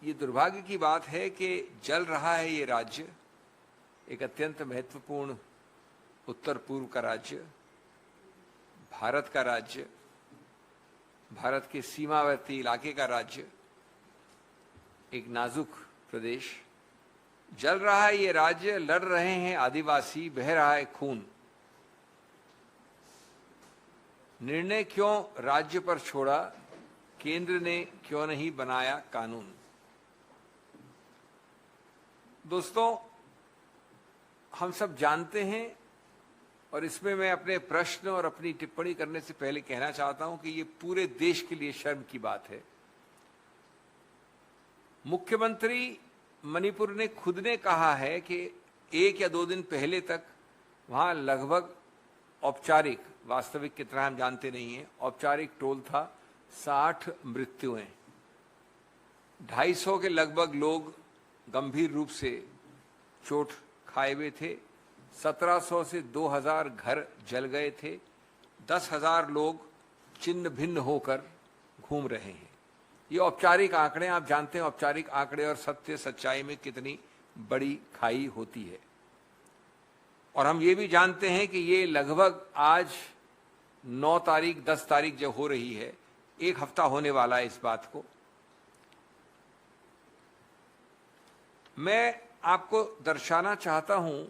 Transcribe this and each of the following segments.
ये दुर्भाग्य की बात है कि जल रहा है ये राज्य, एक अत्यंत महत्वपूर्ण उत्तर पूर्व का राज्य, भारत का राज्य, भारत के सीमावर्ती इलाके का राज्य, एक नाजुक प्रदेश। जल रहा है ये राज्य, लड़ रहे हैं आदिवासी, बह रहा है खून। निर्णय क्यों राज्य पर छोड़ा, केंद्र ने क्यों नहीं बनाया कानून? दोस्तों, हम सब जानते हैं, और इसमें मैं अपने प्रश्न और अपनी टिप्पणी करने से पहले कहना चाहता हूं कि ये पूरे देश के लिए शर्म की बात है। मुख्यमंत्री मणिपुर ने खुद ने कहा है कि 1 या 2 दिन पहले तक वहां लगभग औपचारिक, वास्तविक कितना हम जानते नहीं है, औपचारिक टोल था 60 मृत्युएं, 250 के लगभग लोग गंभीर रूप से चोट खाए हुए थे, 1700 से 2000 घर जल गए थे, 10,000 लोग छिन्न भिन्न होकर घूम रहे हैं। ये औपचारिक आंकड़े, आप जानते हैं औपचारिक आंकड़े और सत्य सच्चाई में कितनी बड़ी खाई होती है। और हम ये भी जानते हैं कि ये लगभग आज 9 तारीख 10 तारीख जब हो रही है, 1 हफ्ता होने वाला है इस बात को। मैं आपको दर्शाना चाहता हूं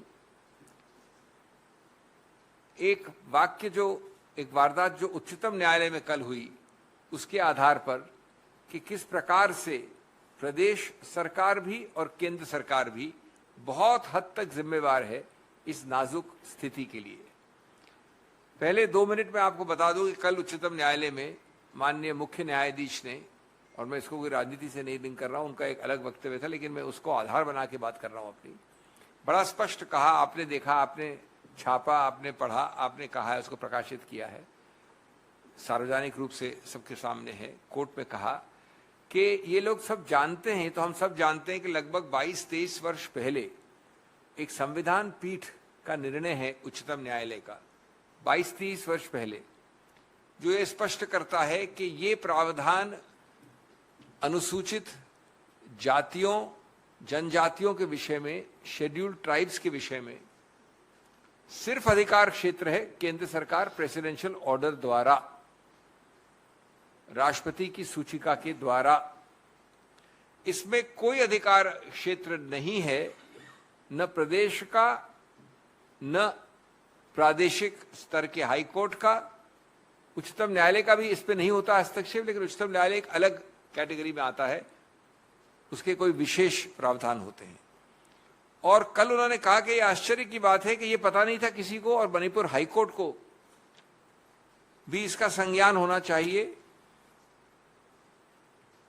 एक वाक्य, जो एक वारदात जो उच्चतम न्यायालय में कल हुई, उसके आधार पर कि किस प्रकार से प्रदेश सरकार भी और केंद्र सरकार भी बहुत हद तक जिम्मेवार है इस नाजुक स्थिति के लिए। पहले 2 मिनट में आपको बता दूं कि कल उच्चतम न्यायालय में माननीय मुख्य न्यायाधीश ने, और मैं इसको कोई राजनीति से नहीं लिंक कर रहा हूं, उनका एक अलग वक्तव्य था, लेकिन मैं उसको आधार बना के बात कर रहा हूं अपनी, बड़ा स्पष्ट कहा, आपने देखा, आपने छापा, आपने पढ़ा, आपने कहा है, उसको प्रकाशित किया है, सार्वजनिक रूप से सबके सामने है। कोर्ट में कहा कि ये लोग सब जानते हैं, तो हम सब जानते हैं कि लगभग 22-23 वर्ष पहले एक संविधान पीठ का निर्णय है उच्चतम न्यायालय का, 22-23 वर्ष पहले, जो ये स्पष्ट करता है कि ये प्रावधान अनुसूचित जातियों, जनजातियों के विषय में, शेड्यूल्ड ट्राइब्स के विषय में सिर्फ अधिकार क्षेत्र है केंद्र सरकार प्रेसिडेंशियल ऑर्डर द्वारा, राष्ट्रपति की सूचिका के द्वारा। इसमें कोई अधिकार क्षेत्र नहीं है, न प्रदेश का, न प्रादेशिक स्तर के हाई कोर्ट का, उच्चतम न्यायालय का भी इस पे नहीं होता हस्तक्षेप, लेकिन उच्चतम न्यायालय एक अलग कैटेगरी में आता है, उसके कोई विशेष प्रावधान होते हैं। और कल उन्होंने कहा कि यह आश्चर्य की बात है कि यह पता नहीं था किसी को, और मणिपुर हाईकोर्ट को भी इसका संज्ञान होना चाहिए।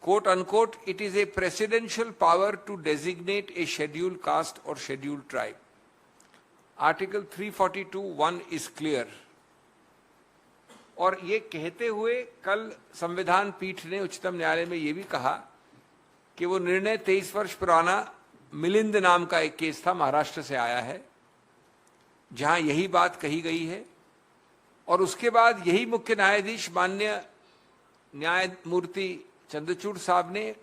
Quote unquote, it is a presidential power to designate a scheduled caste और scheduled tribe. Article 342(1) is clear. और ये कहते हुए कल संविधान पीठ ने उच्चतम न्यायालय में यह भी कहा कि वो निर्णय 23 वर्ष पुराना मिलिंद नाम का एक केस था, महाराष्ट्र से आया है, जहां यही बात कही गई है। और उसके बाद यही मुख्य न्यायाधीश माननीय न्यायमूर्ति चंद्रचूड़ साहब ने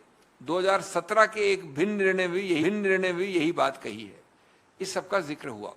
2017 के एक भिन्न निर्णय में यही बात कही है। इस सबका जिक्र हुआ।